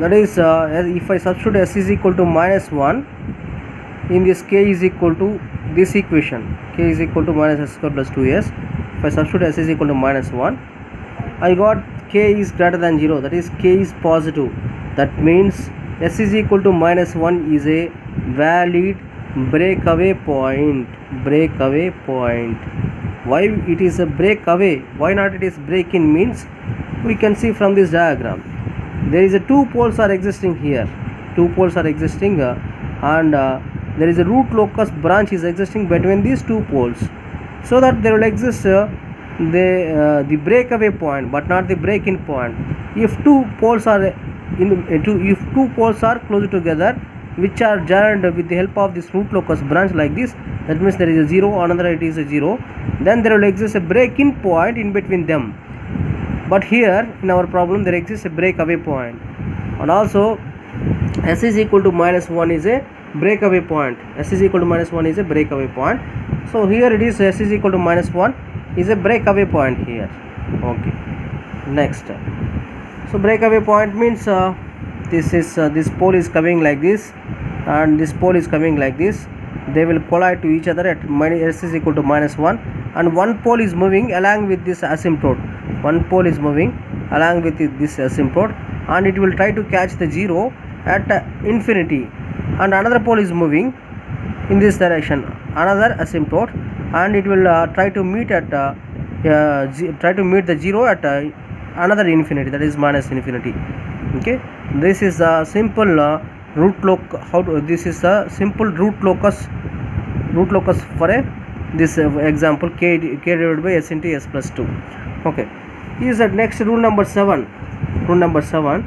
that is if I substitute s is equal to minus 1 in this k is equal to this equation, k is equal to minus s square plus 2s. If I substitute s is equal to minus 1, I got k is greater than 0, that is k is positive. That means s is equal to minus 1 is a valid breakaway point. Breakaway point. Why it is a breakaway? Why not it is break-in means we can see from this diagram. There is a two poles are existing here. Two poles are existing and there is a root locus branch is existing between these two poles. So that there will exist the breakaway point, but not the break-in point. If two poles are if two poles are closer together, which are joined with the help of this root locus branch like this, that means there is a 0, another it is a 0, then there will exist a break-in point in between them. But here in our problem there exists a breakaway point, and also s is equal to minus 1 is a breakaway point. S is equal to minus 1 is a breakaway point. So here it is s is equal to minus 1 is a breakaway point here. Okay, next. So breakaway point means this pole is coming like this and this pole is coming like this. They will collide to each other at s is equal to minus 1, and one pole is moving along with this asymptote. One pole is moving along with this asymptote and it will try to catch the 0 at infinity, and another pole is moving in this direction, another asymptote, and it will try to meet the 0 at another infinity, that is minus infinity. Okay, this is a simple this is a simple root locus for this example k divided by s into s plus 2. Okay, is that next rule number 7. Rule number 7.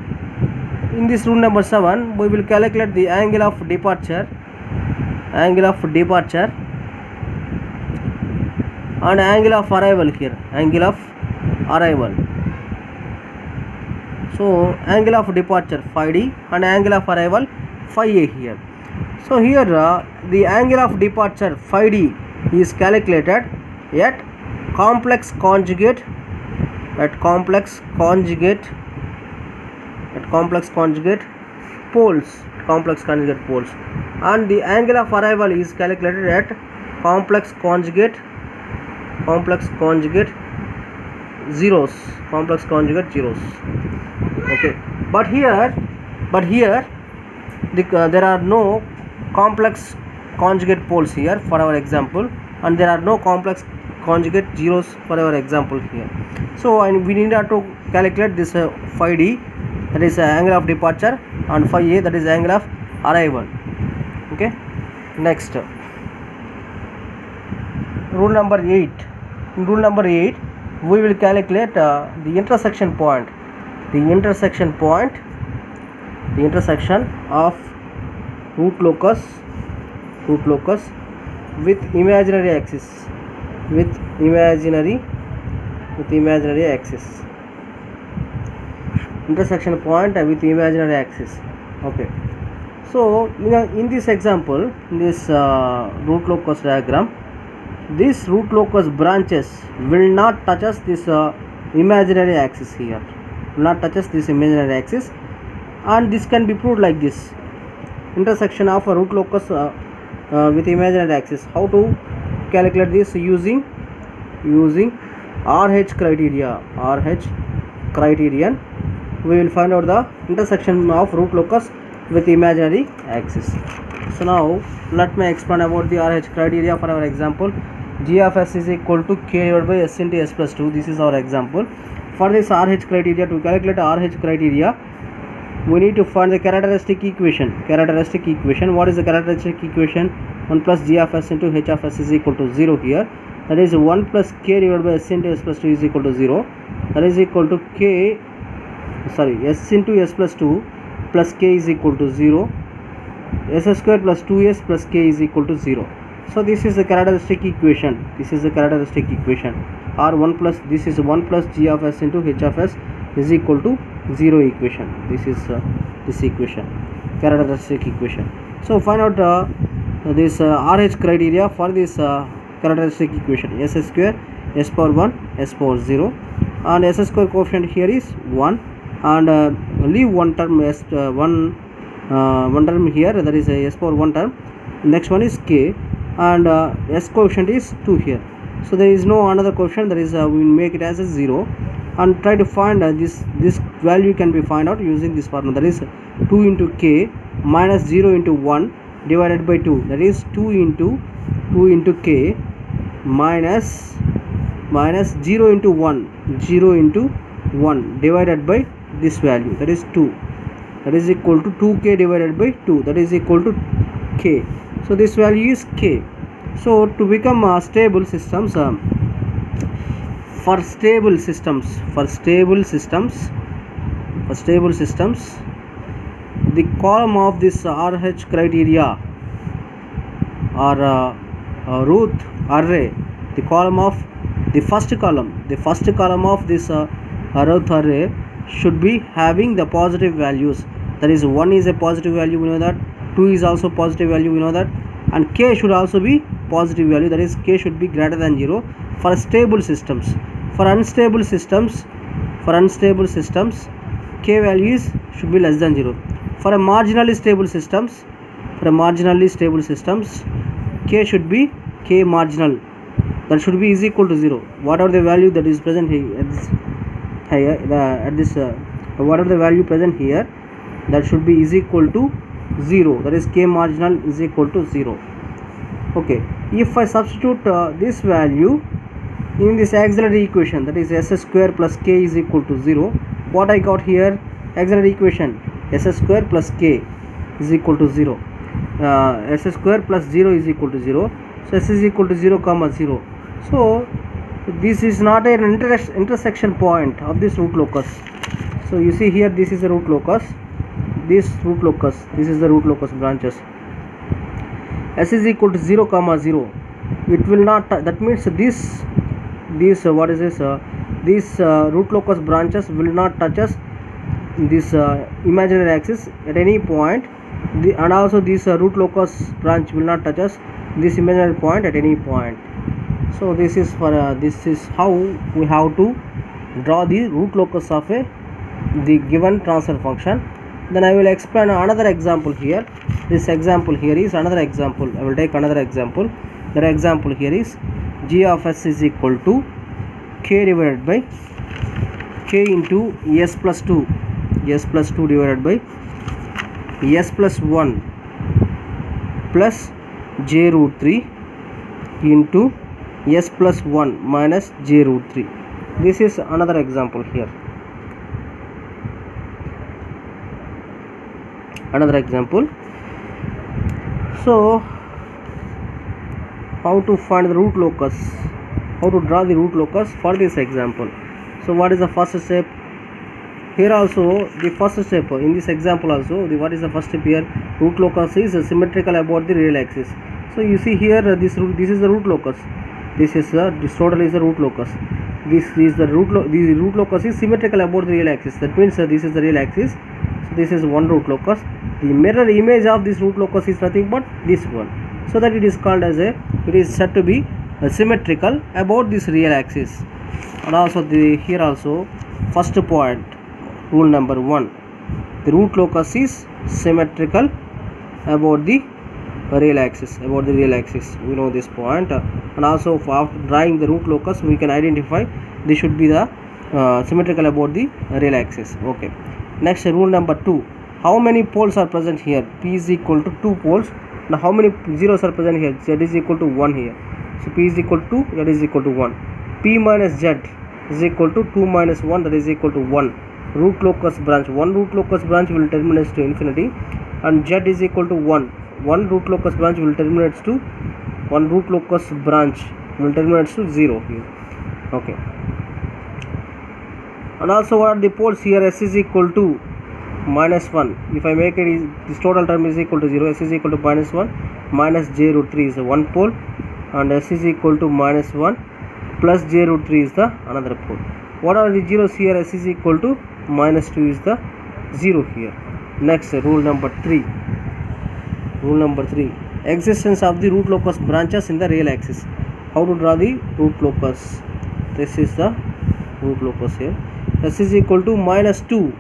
In this rule number 7 we will calculate the angle of departure and angle of arrival here, angle of arrival. So angle of departure phi d and angle of arrival phi a here. So here the angle of departure phi d is calculated at complex conjugate poles, and the angle of arrival is calculated at complex conjugate zeros. Okay, but here there are no complex conjugate poles here for our example, and there are no complex conjugate zeros for our example here. So we need to calculate this phi d, that is angle of departure, and phi a, that is angle of arrival. Okay, next rule number 8. In rule number 8 we will calculate the intersection of root locus with imaginary axis, intersection point with imaginary axis. Okay, so in this example, in this root locus diagram, this root locus branches will not touch us this imaginary axis here, and this can be proved like this: intersection of a root locus with imaginary axis. How to calculate this? Using RH criterion, we will find out the intersection of root locus with imaginary axis. So now let me explain about the RH criteria for our example. G of s is equal to k divided by s into s plus 2. This is our example. For this RH criteria, to calculate RH criteria, we need to find the characteristic equation. What is the characteristic equation? 1 plus g of s into h of s is equal to 0 here. That is 1 plus k divided by s into s plus 2 is equal to 0. That is equal to s into s plus 2 plus k is equal to 0. S square plus 2s plus k is equal to 0. So this is the characteristic equation. Or 1 plus, this is 1 plus g of s into h of s is equal to 0 equation. This is this equation, characteristic equation. So find out this RH criteria for this characteristic equation. S square, s power 1, s power 0, and s square coefficient here is 1, and leave one term as one term here, that is s power 1 term. Next one is k, and s coefficient is 2 here. So there is no another coefficient, that is we will make it as a 0 and try to find this value can be find out using this formula, that is 2 into k minus 0 into 1 divided by 2, that is 2 into k minus 0 into 1 divided by this value, that is 2, that is equal to 2k divided by 2, that is equal to k. So this value is k. So to become stable systems, for stable systems, the column of this RH criteria or root array, the column of the first column of this root array should be having the positive values, that is 1 is a positive value, we know that, 2 is also positive value, we know that, and k should also be positive value, that is k should be greater than 0 for stable systems. For unstable systems, k values should be less than 0. For a marginally stable systems, k should be k marginal, that should be is equal to 0. Whatever the value that is present here whatever the value present here, that should be is equal to 0, that is k marginal is equal to 0. Okay, if I substitute this value in this auxiliary equation, that is s square plus k is equal to 0, what I got here, auxiliary equation s square plus k is equal to 0, s square plus 0 is equal to 0, so s is equal to 0 comma 0. So this is not an intersection point of this root locus. So you see here, this is the root locus, this is the root locus branches. S is equal to 0 comma 0, it will not, that means this what is this, these root locus branches will not touch us this imaginary axis at any point, and also this root locus branch will not touch us this imaginary point at any point. So this is for this is how we have to draw the root locus of the given transfer function. Then I will explain another example here. This example here is another example. I will take another example. That example here is g of s is equal to k divided by k into s plus 2 divided by s plus 1 plus j root 3 into s plus 1 minus j root 3. This is another example here. Another example. So how to find the root locus, how to draw the root locus for this example. So what is the first step? Here also the first step in this example also, what is the first step here? Root locus is symmetrical about the real axis. So you see here, this is the root locus, this total is the root locus, this is the root locus is symmetrical about the real axis, that means this is the real axis. So this is one root locus. The mirror image of this root locus is nothing but this one, so that it is called as it is said to be symmetrical about this real axis. And also here also first point, rule number 1, the root locus is symmetrical about the real axis, we know this point. And also after drawing the root locus, we can identify this should be the symmetrical about the real axis. Okay, next rule number 2, how many poles are present here? P is equal to 2 poles. Now how many zeros are present here? Z is equal to 1 here, so P is equal to 2, Z is equal to 1. P minus Z is equal to 2 minus 1, that is equal to 1. Root locus branch, one root locus branch will terminate to infinity, and Z is equal to 1. One root locus branch will terminate to 0 here. Okay, and also what are the poles here? S is equal to minus 1. If I make it, this total term is equal to 0. S is equal to minus 1 minus j root 3 is the one pole, and S is equal to minus 1 plus j root 3 is the another pole. What are the zeros here? S is equal to minus 2 is the 0 here. Next, rule number 3. Existence of the root locus branches in the real axis. How to draw the root locus? This is the root locus here. S is equal to minus 2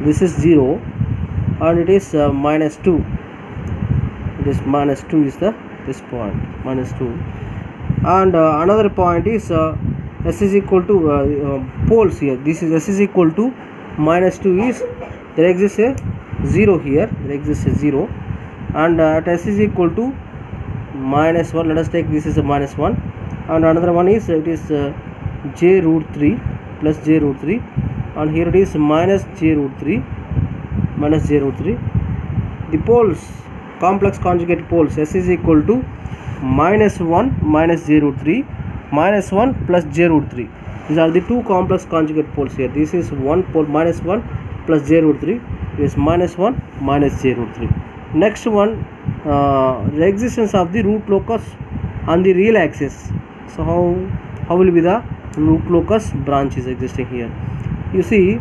this is 0 and it is minus 2. It is minus 2 is the this point, minus 2. And another point is s is equal to poles here. This is s is equal to minus 2 is there exists a 0 here, there exists a 0, and at s is equal to minus 1, let us take this is a minus 1, and another one is it is j root 3 plus j root 3, and here it is minus j root 3 minus j root 3. The poles, complex conjugate poles, s is equal to minus 1 minus j root 3 minus 1 plus j root 3. These are the two complex conjugate poles here. This is one pole minus 1 plus j root 3, is minus 1 minus j root 3. Next one, the existence of the root locus on the real axis. So how will be the root locus branch is existing here? You see,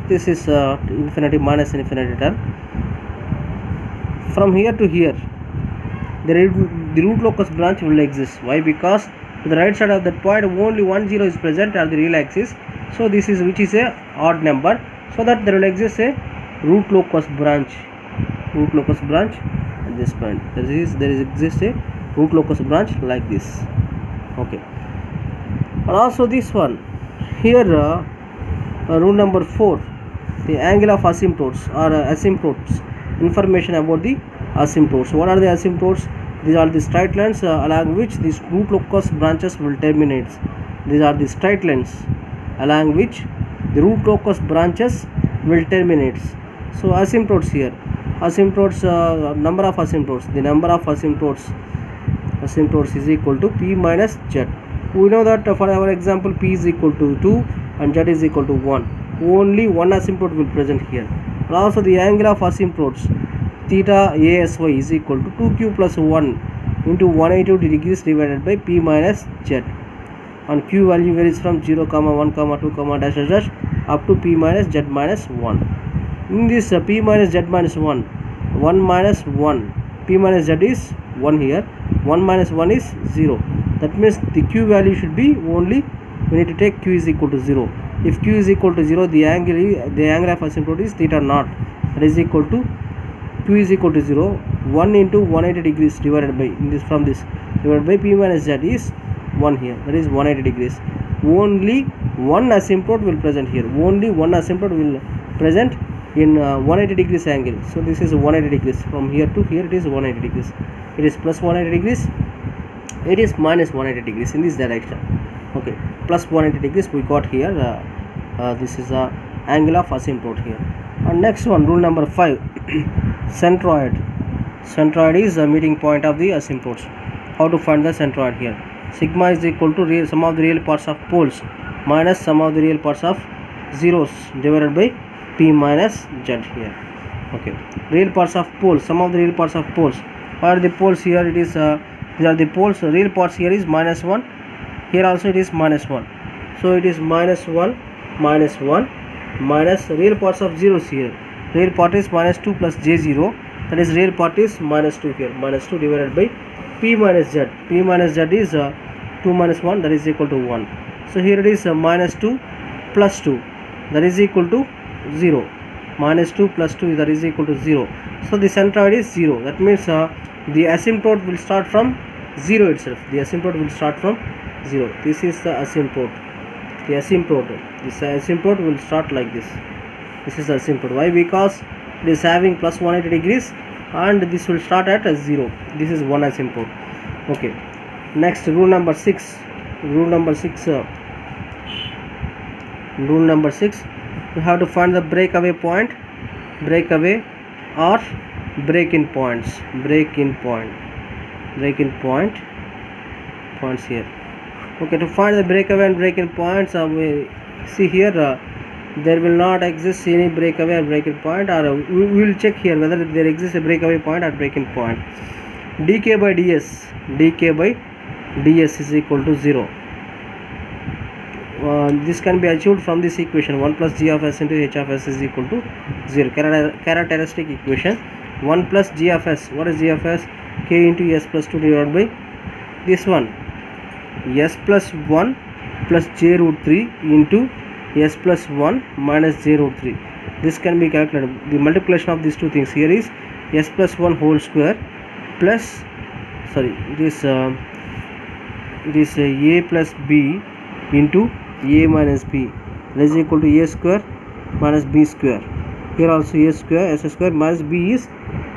this is infinity minus infinity term. From here to here, the root locus branch will exist. Why? Because to the right side of that point only 1 0 is present on the real axis. So this is which is a odd number. So that there will exist a root locus branch. Root locus branch at this point. There exists a root locus branch like this. Okay. And also this one here, rule number 4, the angle of asymptotes or asymptotes. Information about the asymptotes. What are the asymptotes? These are the straight lines along which these root locus branches will terminate. These are the straight lines along which the root locus branches will terminate. So asymptotes here, asymptotes, number of asymptotes, the number of asymptotes is equal to p minus z. We know that for our example p is equal to 2 and z is equal to 1. Only one asymptote will present here. And also the angle of asymptotes theta asy is equal to 2q plus 1 into 180 degrees divided by p minus z, and q value varies from 0, 1, 2, dash dash dash up to p minus z minus 1. In this p minus z minus 1, 1 minus 1, p minus z is 1 here, 1 minus 1 is 0. That means the q value should be only, we need to take q is equal to 0. If q is equal to 0, the angle of asymptote is theta naught, that is equal to q is equal to 0, 1 into 180 degrees divided by divided by p minus z is 1 here, that is 180 degrees. Only one asymptote will present here. Only one asymptote will present in 180 degrees angle. So this is 180 degrees. From here to here it is 180 degrees. It is plus 180 degrees. It is minus 180 degrees in this direction. Okay, plus 180 degrees we got here. This is the angle of asymptote here. And next one, rule number 5, centroid. Centroid is the meeting point of the asymptotes. How to find the centroid here? Sigma is equal to sum of the real parts of poles minus sum of the real parts of zeros divided by p minus z here. Okay, real parts of poles, sum of the real parts of poles. What are the poles here? It is these are the poles. Real parts here is minus 1. Here also it is minus 1. So it is minus 1 minus 1 minus real parts of zeros here. Real part is minus 2 plus j0. That is real part is minus 2 here. Minus 2 divided by p minus z. P minus z is 2 minus 1, that is equal to 1. So here it is minus 2 plus 2, that is equal to 0. Minus 2 plus 2, that is equal to 0. So the centroid is 0. That means the asymptote will start from 0 itself. The asymptote will start from 0. This is the asymptote. The asymptote. This asymptote will start like this. This is the asymptote. Why? Because it is having plus 180 degrees and this will start at 0. This is one asymptote. Okay. Next, rule number 6. Rule number 6. Rule number 6. You have to find the breakaway point, breakaway or break-in points. Break-in point. Break-in point. Points here. Okay, to find the breakaway and break-in points, we see here there will not exist any breakaway or break-in point, or we will check here whether there exists a breakaway point or break-in point. dk by ds is equal to 0. This can be achieved from this equation, 1 plus g of s into h of s is equal to 0. Characteristic equation, 1 plus g of s. What is g of s? K into s plus 2 divided by this one, s plus 1 plus j root 3 into s plus 1 minus j root 3. This can be calculated. The multiplication of these two things here is s plus 1 whole square plus this a plus b into a minus b, that is equal to a square minus b square. Here also a square, s square minus b is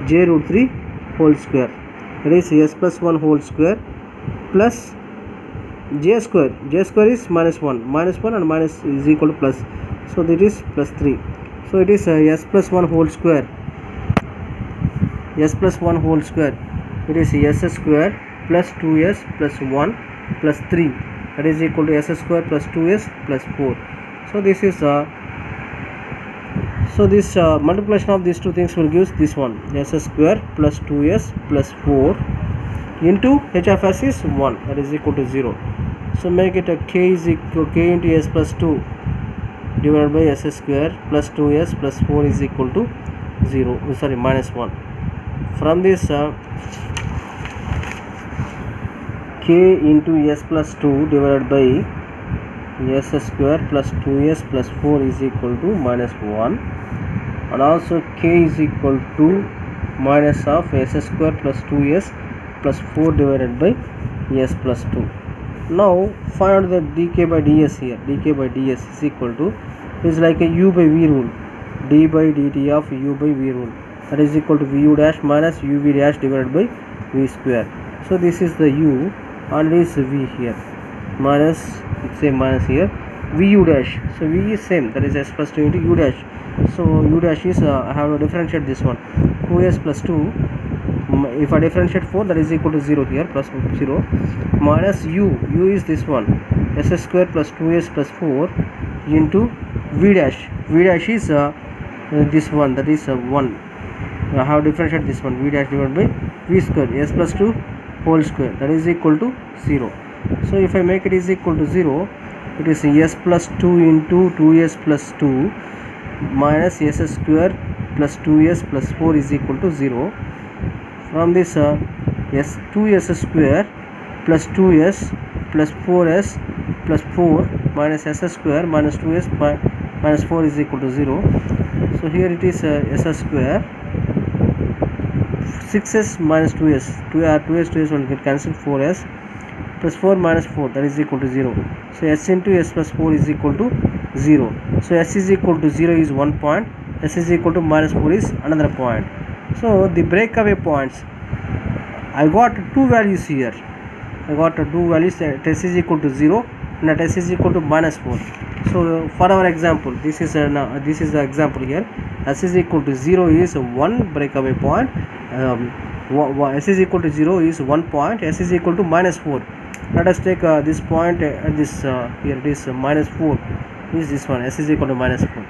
j root 3 whole square, that is s plus 1 whole square plus j square. J square is minus 1 and minus is equal to plus, so that is plus 3. So it is s plus 1 whole square, s plus 1 whole square, it is s square plus 2s plus 1 plus 3, that is equal to s square plus 2s plus 4. So this is multiplication of these two things will give this one, s square plus 2s plus 4 into h of s is 1, that is equal to 0. So make it a k is equal k into s plus 2 divided by s square plus 2s plus 4 is equal to 0, minus 1. From this k into s plus 2 divided by s square plus 2s plus 4 is equal to minus 1, and also k is equal to minus of s square plus 2s plus 4 divided by s plus 2. Now find out the dk by ds here. Dk by ds is equal to, is like a u by v rule, d by dt of u by v rule, that is equal to vu dash minus uv dash divided by v square. So this is the u and this v here, minus, it's a minus here, vu dash. So v is same, that is s plus 2 into u dash. So u dash is I have to differentiate this one, 2s plus 2, if I differentiate 4, that is equal to 0 here, plus 0, minus u is this one, s square plus 2s plus 4 into v dash. V dash is this one, that is 1. I have differentiate this one, v dash divided by v square, s plus 2 whole square, that is equal to 0. So if I make it is equal to 0, it is s plus 2 into 2s plus 2 minus s square plus 2s plus 4 is equal to 0. From this 2s square plus 2s plus 4s plus 4 minus s square minus 2s minus 4 is equal to 0. So here it is s square, 6s minus 2s, 2s will get cancelled, 4s plus 4 minus 4, that is equal to 0. So s into s plus 4 is equal to 0. So s is equal to 0 is one point, s is equal to minus 4 is another point. So the breakaway points, I got two values here. I got two values, at s is equal to 0 and at s is equal to minus 4. So for our example, this is the example here. S is equal to 0 is one breakaway point. S is equal to 0 is 1 point. S is equal to minus 4. Let us take this point at this here it is minus 4 is this one. S is equal to minus 4.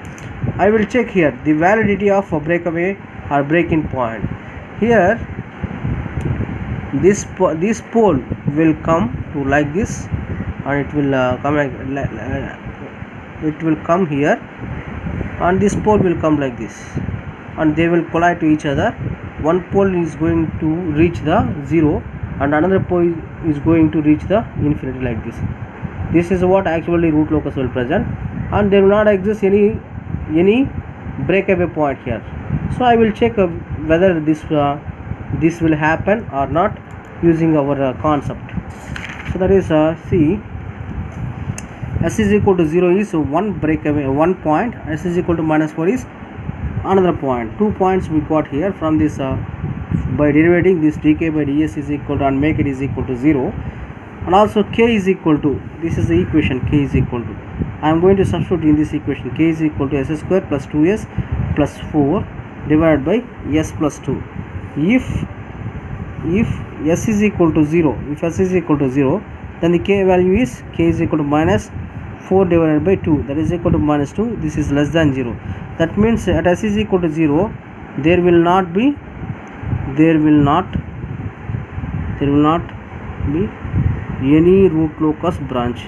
I will check here the validity of a breakaway or break-in point. Here this pole will come to like this, and it will come here, and this pole will come like this, and they will collide to each other. One pole is going to reach the 0 and another pole is going to reach the infinity like this. This is what actually root locus will present, and there will not exist any breakaway point here. So I will check whether this will happen or not using our concept. So that is see, s is equal to 0 is one breakaway, 1 point. S is equal to minus 4 is another point. 2 points we got here from this by derivating this dk by ds is equal to, and make it is equal to 0, and also k is equal to, this is the equation, k is equal to, I am going to substitute in this equation, k is equal to s square plus 2s plus 4 divided by s plus 2. If s is equal to 0, then the k value is k is equal to minus 4 divided by 2, that is equal to minus 2. This is less than 0. That means at s is equal to 0, there will not be any root locus branch,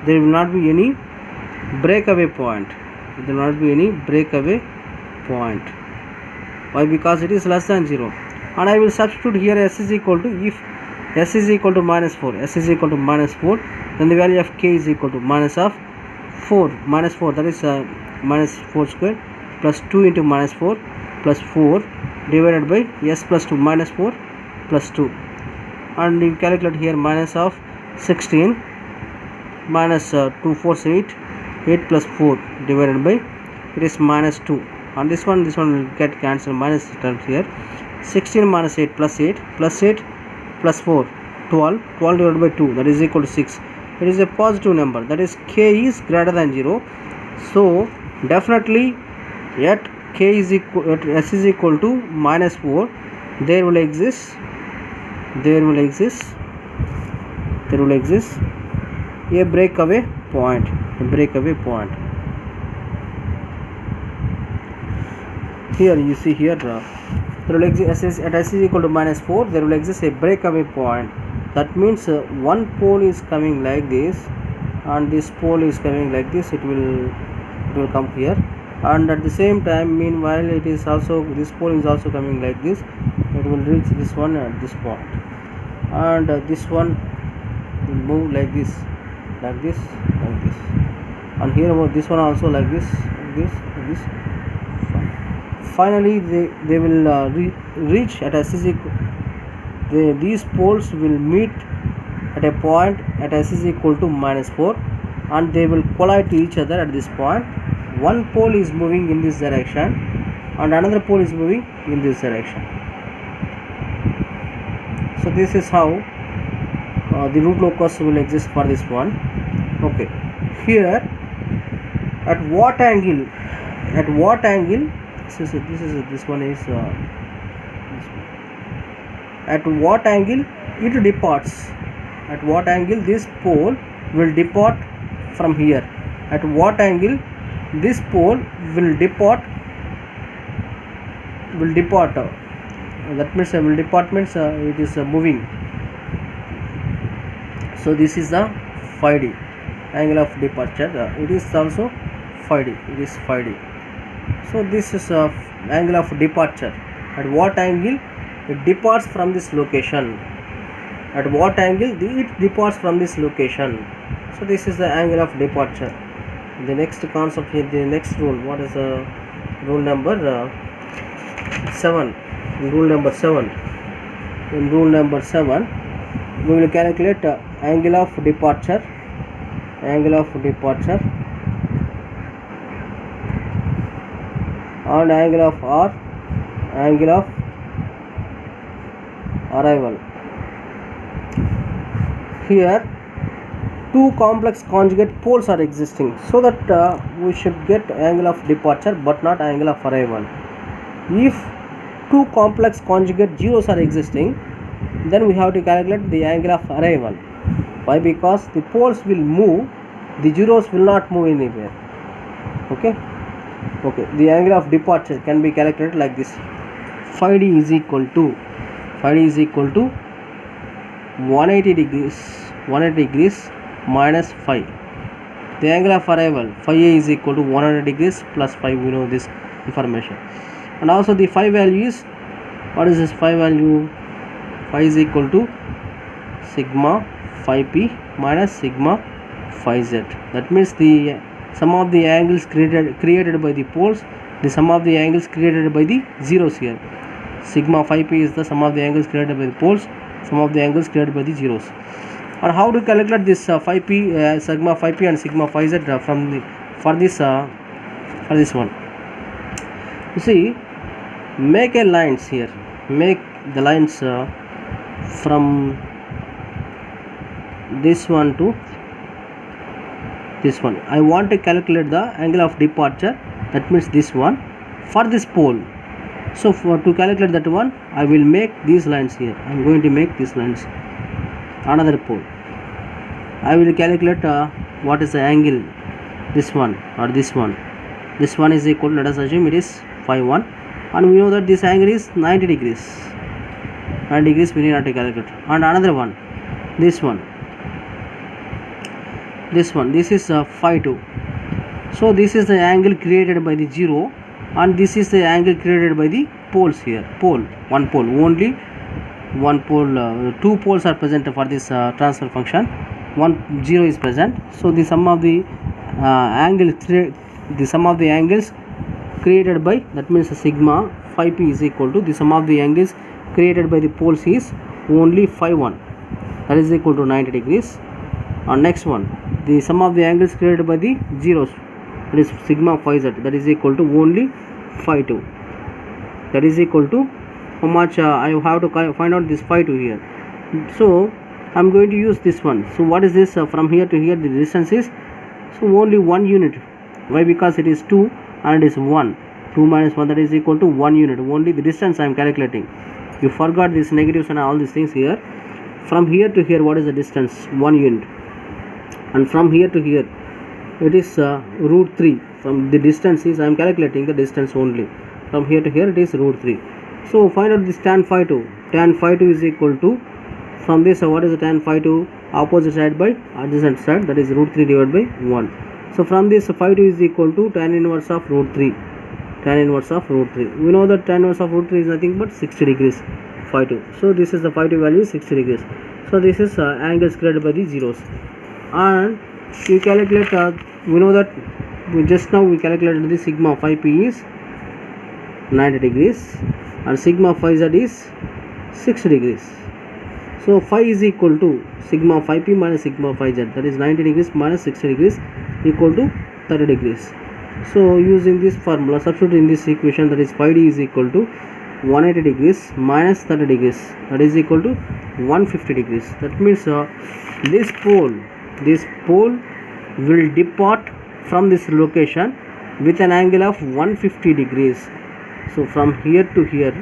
there will not be any breakaway point. Why? Because it is less than 0. And I will substitute here s is equal to, if s is equal to minus 4, s is equal to minus 4, then the value of k is equal to minus 4, that is minus 4 square plus 2 into minus 4 plus 4 divided by s plus 2 minus 4 plus 2, and you calculate here minus of 16 minus 2 4 8, 8 plus 4 divided by it is minus 2, and this one will get cancelled, minus terms here. 16 minus 8 plus 8 plus 8 plus 4 12, 12 divided by 2, that is equal to 6. It is a positive number, that is k is greater than 0. So definitely at k is equal, at s is equal to minus 4, there will exist a breakaway point, Here you see here there will exist at s is equal to minus 4, there will exist a breakaway point. That means one pole is coming like this and this pole is coming like this, it will come here, and at the same time meanwhile it is also, this pole is also coming like this, it will reach this one at this point, and this one will move like this, and here about this one also like this. Finally they will reach at s is equal, these poles will meet at a point at s is equal to minus 4, and they will collide to each other at this point. One pole is moving in this direction and another pole is moving in this direction. So this is how the root locus will exist for this one. Okay, here at what angle this one is at what angle it departs, at what angle this pole will depart from here, at what angle this pole will depart that means will depart means it is moving. So this is the phi d, angle of departure, it is also phi d, So this is angle of departure, at what angle it departs from this location, at what angle it departs from this location. So this is the angle of departure. The next concept here, the next rule, what is rule number 7? Rule number 7. In rule number 7 we will calculate angle of departure, and angle of arrival. Here two complex conjugate poles are existing, so that we should get angle of departure but not angle of arrival. If two complex conjugate zeros are existing, then we have to calculate the angle of arrival. Why? Because the poles will move, the zeros will not move anywhere. Okay, the angle of departure can be calculated like this. Phi d is equal to 180 degrees minus phi. The angle of arrival phi a is equal to 100 degrees plus phi, we know this information. And also the phi value is, what is this phi value? Phi is equal to sigma phi p minus sigma phi z. That means the sum of the angles created by the poles, the sum of the angles created by the zeros here. Sigma phi p is the sum of the angles created by the poles, sum of the angles created by the zeros. And how to calculate this phi p, sigma phi p and sigma phi z for this one? You see, make a lines here, make the lines from this one to this one. I want to calculate the angle of departure, that means this one, for this pole. So to calculate that one, I will make these lines here. I am going to make these lines, another pole. I will calculate what is the angle, this one or this one. This one is equal, let us assume it is phi 1, and we know that this angle is 90 degrees. 90 degrees we need not to calculate. And another one, this one, this is phi 2. So this is the angle created by the zero, and this is the angle created by the poles here. One pole, only one pole, two poles are present for this transfer function, 0 is present. So the sum of the angles created by, that means sigma phi p is equal to the sum of the angles created by the poles is only phi 1, that is equal to 90 degrees. And next one, the sum of the angles created by the zeros, that is sigma phi z, that is equal to only phi 2, that is equal to how much I have to find out this phi 2 here. So I am going to use this one. So what is this? From here to here the distance is so only 1 unit. Why? Because it is 2 and it is 1. 2 minus 1, that is equal to 1 unit. Only the distance I am calculating. You forgot this negatives and all these things here. From here to here, what is the distance? 1 unit. And from here to here, it is root 3. From the distance is, I am calculating the distance only. From here to here, it is root 3. So find out this tan phi 2. Tan phi 2 is equal to, from this what is the tan phi 2? Opposite side by adjacent side, that is root 3 divided by 1. So from this phi 2 is equal to tan inverse of root 3. Tan inverse of root 3. We know that tan inverse of root 3 is nothing but 60 degrees phi 2. So this is the phi 2 value is 60 degrees. So this is angles created by the zeros. And you calculate, we know that just now we calculated the sigma phi p is 90 degrees and sigma phi z is 60 degrees. So phi is equal to sigma phi p minus sigma phi z, that is 90 degrees minus 60 degrees equal to 30 degrees. So using this formula, substitute in this equation, that is phi d is equal to 180 degrees minus 30 degrees, that is equal to 150 degrees. That means this pole will depart from this location with an angle of 150 degrees. So from here to here,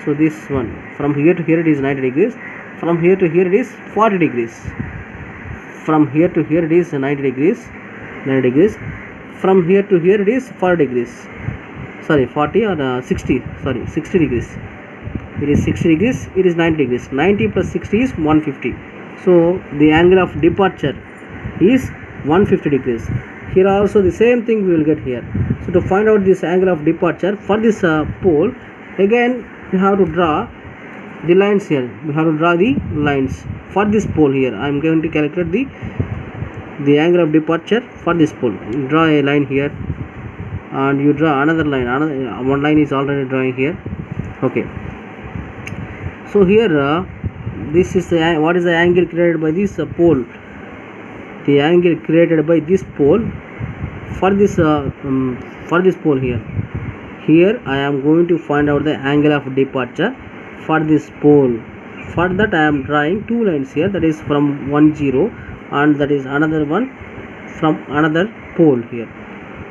so this one, from here to here it is 90 degrees, from here to here it is 40 degrees, from here to here it is 90 degrees, from here to here it is 40 degrees, 60 degrees, it is 60 degrees, it is 90 degrees, 90 plus 60 is 150. So the angle of departure is 150 degrees. Here also the same thing we will get here. So to find out this angle of departure for this pole, again we have to draw the lines here. We have to draw the lines for this pole here. I am going to calculate the angle of departure for this pole. You draw a line here and you draw another line. One line is already drawing here. Okay. So here this is what is the angle created by this pole? The angle created by this pole for this pole here. Here I am going to find out the angle of departure for this pole. For that I am drawing two lines here, that is from 1 0 and that is another one from another pole here.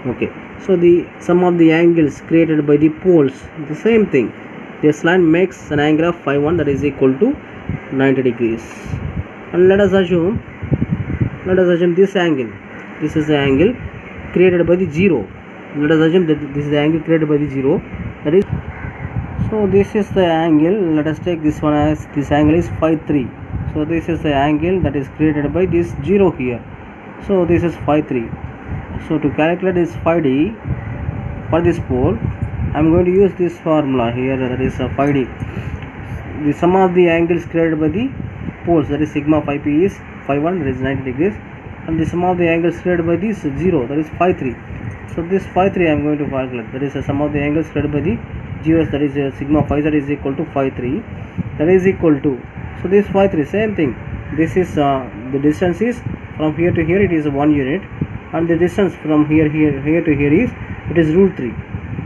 Okay. So the sum of the angles created by the poles, the same thing. This line makes an angle of phi 1, that is equal to 90 degrees. And let us assume this angle. This is the angle created by the 0. Let us assume that this is the angle created by the 0. That is, so this is the angle. Let us take this one as this angle is phi 3. So this is the angle that is created by this 0 here. So this is phi 3. So to calculate this phi d for this pole, I am going to use this formula here, that is phi d. The sum of the angles created by the poles, that is sigma phi p is phi 1, that is 90 degrees, and the sum of the angles created by this 0, that is phi 3. So this phi 3 I am going to calculate, that is the sum of the angles created by the zeros, that is sigma phi z is equal to phi 3, that is equal to, so this phi 3, same thing. This is the distance is from here to here, it is 1 unit, and the distance from here to here is, it is root 3.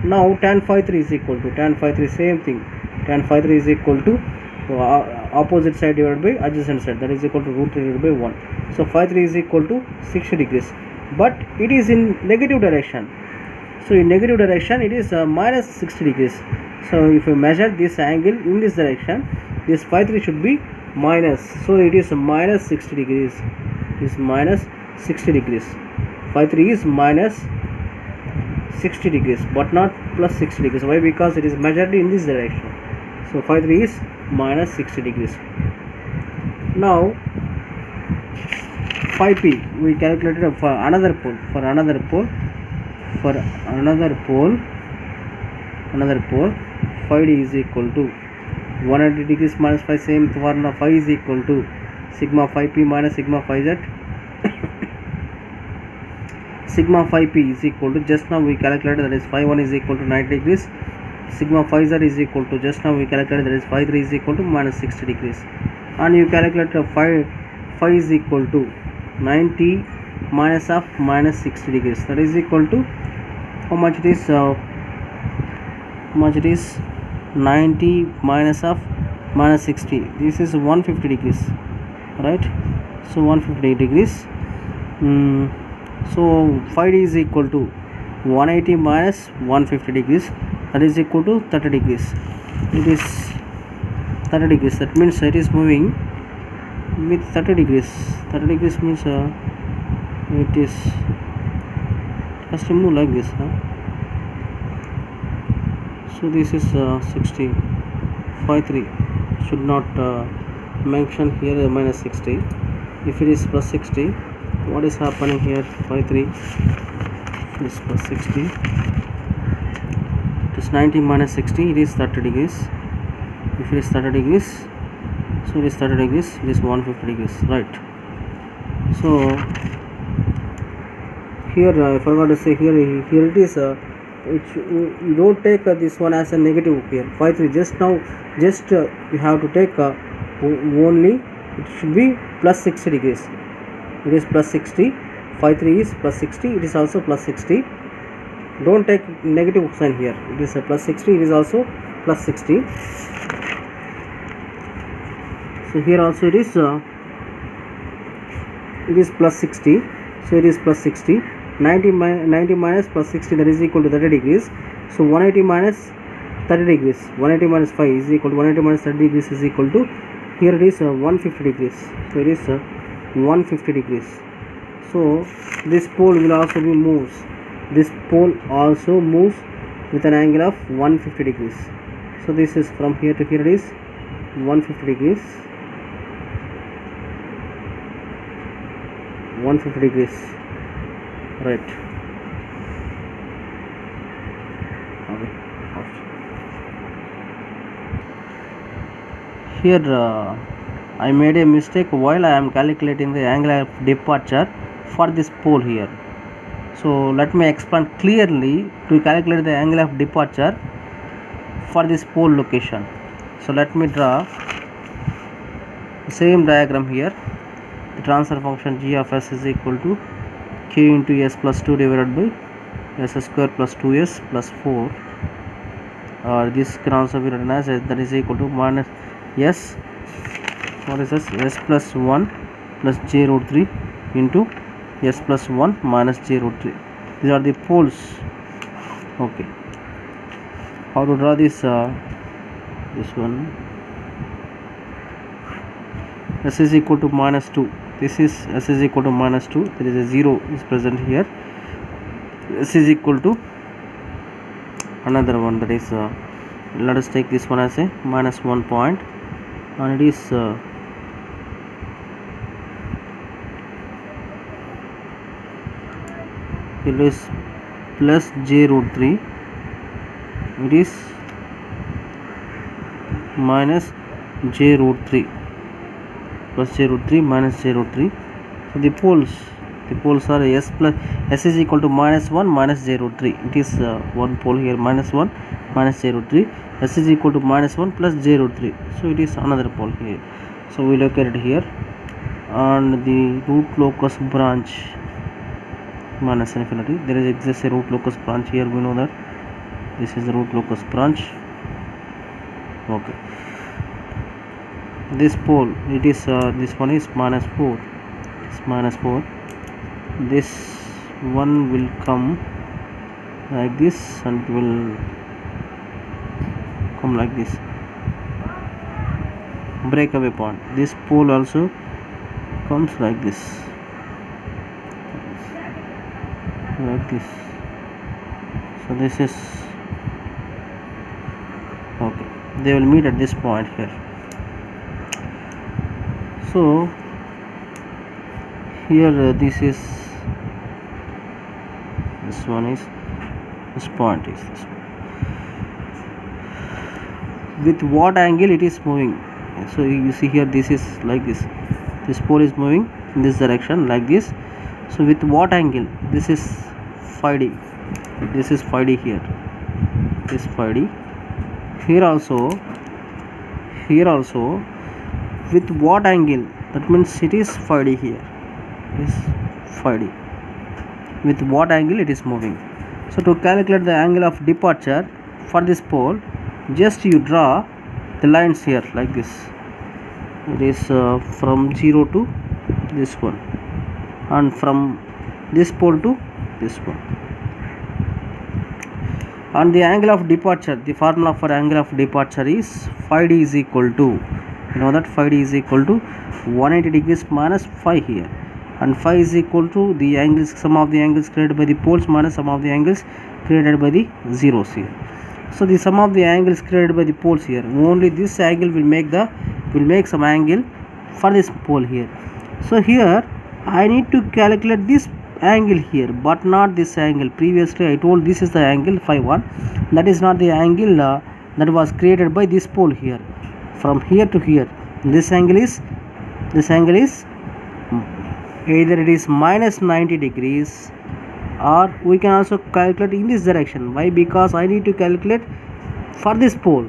Now tan phi 3 is equal to, tan phi 3 same thing, tan phi 3 is equal to opposite side divided by adjacent side, that is equal to root 3 divided by 1. So phi 3 is equal to 60 degrees, but it is in negative direction. So in negative direction it is minus 60 degrees. So if you measure this angle in this direction, this phi 3 should be minus. So it is minus 60 degrees. It is minus 60 degrees. Phi 3 is minus 60 degrees, but not plus 60 degrees. Why? Because it is measured in this direction. So phi 3 is minus 60 degrees. Now phi p we calculated for another pole. For another pole, phi d is equal to 180 degrees minus phi, same formula. Phi is equal to sigma phi p minus sigma phi z. Sigma phi p is equal to, just now we calculated, that is phi 1 is equal to 90 degrees. Sigma phi z is equal to, just now we calculated, that is phi 3 is equal to minus 60 degrees. And you calculate phi is equal to 90 minus of minus 60 degrees. That is equal to how much it is? How much it is? 90 minus of minus 60. This is 150 degrees, right? So 150 degrees. So phi d is equal to 180 minus 150 degrees. That is equal to 30 degrees. It is 30 degrees. That means it is moving with 30 degrees. 30 degrees means it is has to move like this. So this is 60. Phi 3 should not mention here minus 60. If it is plus 60, what is happening here? Phi 3 is plus 60. It is 90 minus 60. It is 30 degrees. If it is 30 degrees, so it is 30 degrees. It is 150 degrees, right? So here I forgot to say, here it is. You don't take this one as a negative here. Phi 3 just you have to take only, it should be plus 60 degrees. It is plus 60. Phi 3 is plus 60. It is also plus 60. Don't take negative sign here. It is a plus 60. It is also plus 60. So here also it is plus 60. So it is plus 60. 90 minus plus 60, that is equal to 30 degrees. So 180 minus 30 degrees. 180 minus 5 is equal to 180 minus 30 degrees is equal to, here it is 150 degrees. So it is 150 degrees. So this pole will also be moves. This pole also moves with an angle of 150 degrees. So this is from here to here, it is 150 degrees. 150 degrees, right? Okay. Here I made a mistake while I am calculating the angle of departure for this pole here. So let me explain clearly to calculate the angle of departure for this pole location. So let me draw the same diagram here. The transfer function g of s is equal to q into s plus 2 divided by s square plus 2s plus 4, or this can also be written as that is equal to minus s, what is this, s plus 1 plus j root 3 into s plus 1 minus j root 3. These are the poles. Okay, how to draw this one? S is equal to minus 2. This is s is equal to minus 2. There is a 0 is present here. S is equal to another one, that is let us take this one as a minus 1 point, and it is it is plus j root 3. It is minus j root 3 plus j root 3 minus j root 3. So the poles are s plus s is equal to minus 1 minus j root 3. It is one pole here, minus 1 minus j root 3. S is equal to minus 1 plus j root 3. So it is another pole here. So we look at it here, and the root locus branch minus infinity. There exists a root locus branch here. We know that this is the root locus branch. Okay. This pole, it is this one is minus 4. It's minus 4. This one will come like this, and it will come like this, breakaway point. This pole also comes like this, so this is okay. They will meet at this point here. So here this one is, this point is this one. with what angle it is moving. So you see here, this is like this pole is moving in this direction like this. So with what angle? This is phi d, this is phi d here, this phi d. Here also with what angle? That means it is phi d here, is phi d, with what angle it is moving. So to calculate the angle of departure for this pole, just you draw the lines here like this. It is from 0 to this one, and from this pole to this one. And the angle of departure, the formula for angle of departure is phi d is equal to, you know that phi d is equal to 180 degrees minus phi here, and phi is equal to the angles, sum of the angles created by the poles minus sum of the angles created by the zeros here. So the sum of the angles created by the poles here, only this angle will make some angle for this pole here. So here I need to calculate this angle here, but not this angle. Previously I told this is the angle phi 1, that is not the angle that was created by this pole here. From here to here, this angle is either it is minus 90 degrees, or we can also calculate in this direction. Why? Because I need to calculate for this pole.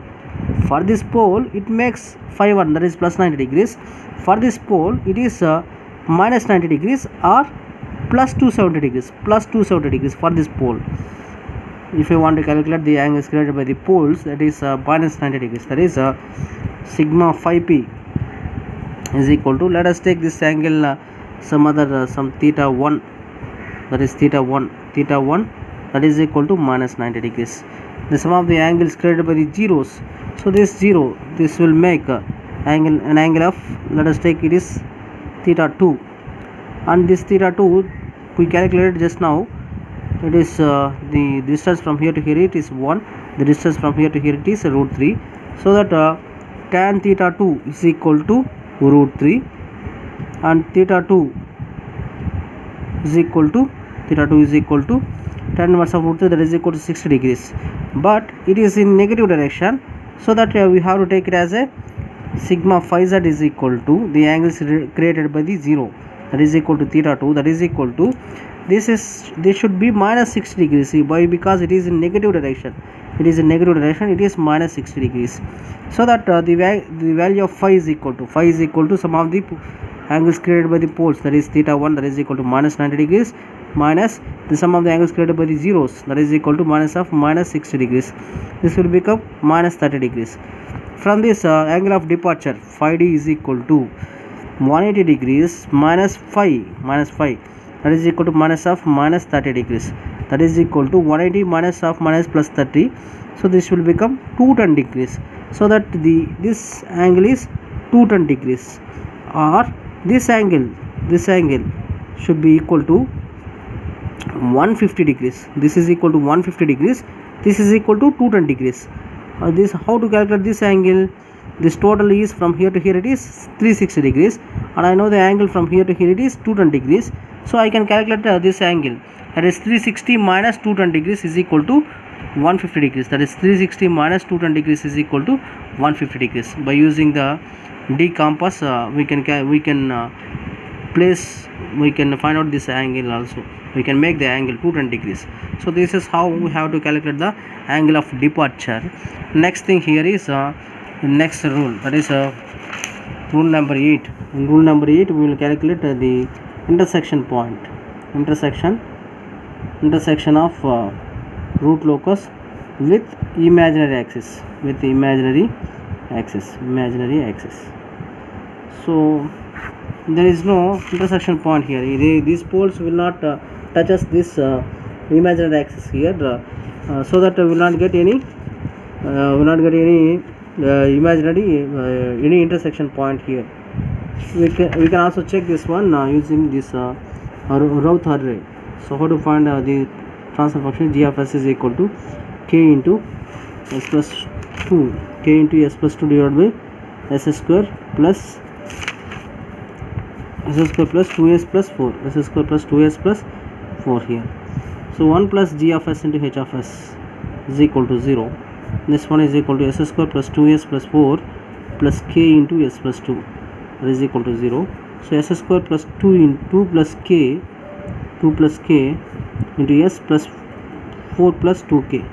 For this pole it makes phi 1, that is plus 90 degrees. For this pole it is minus 90 degrees or plus 270 degrees for this pole. If you want to calculate the angles created by the poles, that is minus 90 degrees, that is sigma phi p is equal to, let us take this angle some theta 1, that is theta 1 that is equal to minus 90 degrees. The sum of the angles created by the zeros, so this zero, this will make an angle of, let us take it is theta 2, and this theta 2 we calculated just now. It is the distance from here to here, it is 1, the distance from here to here it is root 3. So that tan theta 2 is equal to root 3, and theta 2 is equal to tan inverse of root 3, that is equal to 60 degrees. But it is in negative direction, so that we have to take it as a sigma phi z is equal to the angles created by the 0, that is equal to theta 2, that is equal to, this should be minus 60 degrees. See, why? Because it is in negative direction, it is minus 60 degrees. So that the value of phi is equal to sum of the angles created by the poles, that is theta 1, that is equal to minus 90 degrees, minus the sum of the angles created by the zeros, that is equal to minus 60 degrees. This will become minus 30 degrees. From this angle of departure, phi d is equal to 180 degrees minus phi, that is equal to minus 30 degrees, that is equal to 180 minus plus 30. So this will become 210 degrees. So that this angle is 210 degrees, or this angle should be equal to 150 degrees. This is equal to 150 degrees, this is equal to 210 degrees. This, how to calculate this angle? This total is from here to here, it is 360 degrees, and I know the angle from here to here it is 210 degrees. So I can calculate this angle, that is 360 minus 210 degrees is equal to 150 degrees, that is 360 minus 210 degrees is equal to 150 degrees. By using the D compass we can find out this angle also. We can make the angle 210 degrees. So this is how we have to calculate the angle of departure. Next thing here is next rule, that is rule number 8. In rule number 8 we will calculate the intersection point, intersection of root locus with imaginary axis, So there is no intersection point here. These poles will not touch us this imaginary axis here, so that we will not get any any intersection point here. We can also check this one using this Routh array. So how to find the transfer function? G of s is equal to k into s plus 2 divided by s square plus 2s plus 4 here. So 1 plus g of s into h of s is equal to 0. this one is equal to s square plus 2s plus 4 plus k into s plus 2, that is equal to 0. So s square plus 2 into 2 plus k into s plus 4 plus 2k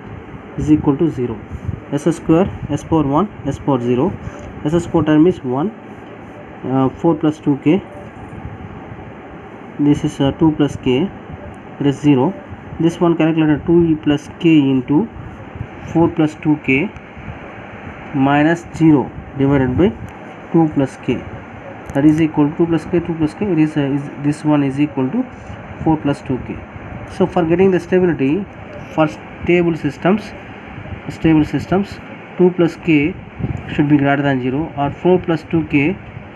is equal to 0. S square, s power 1, s power 0, s square term is 1, 4 plus 2k, this is 2 plus k, it is 0. This one calculated 2e plus k into 4 plus 2k minus 0 divided by 2 plus k, that is equal to 2 plus k, it is, this one is equal to 4 plus 2k. So for getting the stability for stable systems 2 plus k should be greater than 0 or 4 plus 2k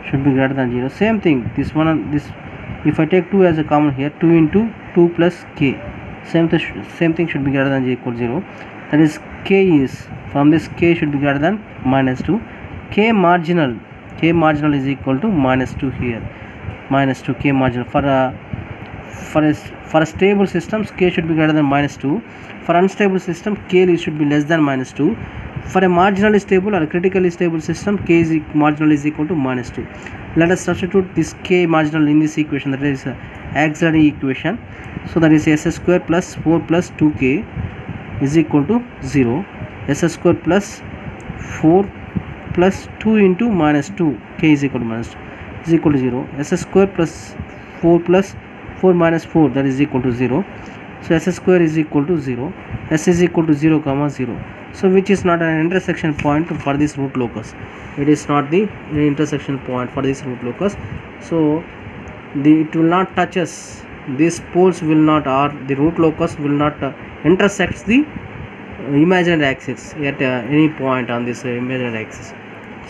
should be greater than 0. Same thing, this one and this, if I take 2 as a common here, 2 into 2 plus k, same thing should be greater than or equal to 0, that is k is, from this k should be greater than minus 2, k marginal is equal to minus 2 here, minus 2 k marginal. For a stable systems k should be greater than minus 2, for unstable system k should be less than minus 2, for a marginally stable or a critically stable system k is marginal is equal to minus 2. Let us substitute this k marginal in this equation, that is auxiliary equation. So that is s square plus 4 plus 2k is equal to 0, s square plus 4 plus 2 into minus 2 k is equal to minus 2 is equal to 0, s square plus 4 plus 4 minus 4, that is equal to 0. So s square is equal to 0, s is equal to 0 comma 0, so which is not an intersection point for this root locus, it is not the intersection point for this root locus. So it will not touch us, these poles will not, or the root locus will not intersect the imaginary axis at any point on this imaginary axis.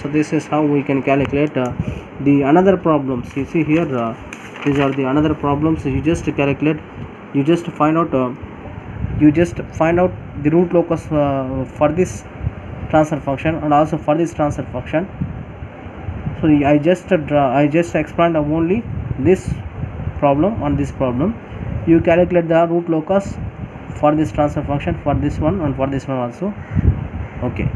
So this is how we can calculate the another problems. You see here, these are the another problems. You just calculate, you just find out the root locus for this transfer function and also for this transfer function. So I just explained only this problem on this problem. You calculate the root locus for this transfer function, for this one and for this one also. Okay.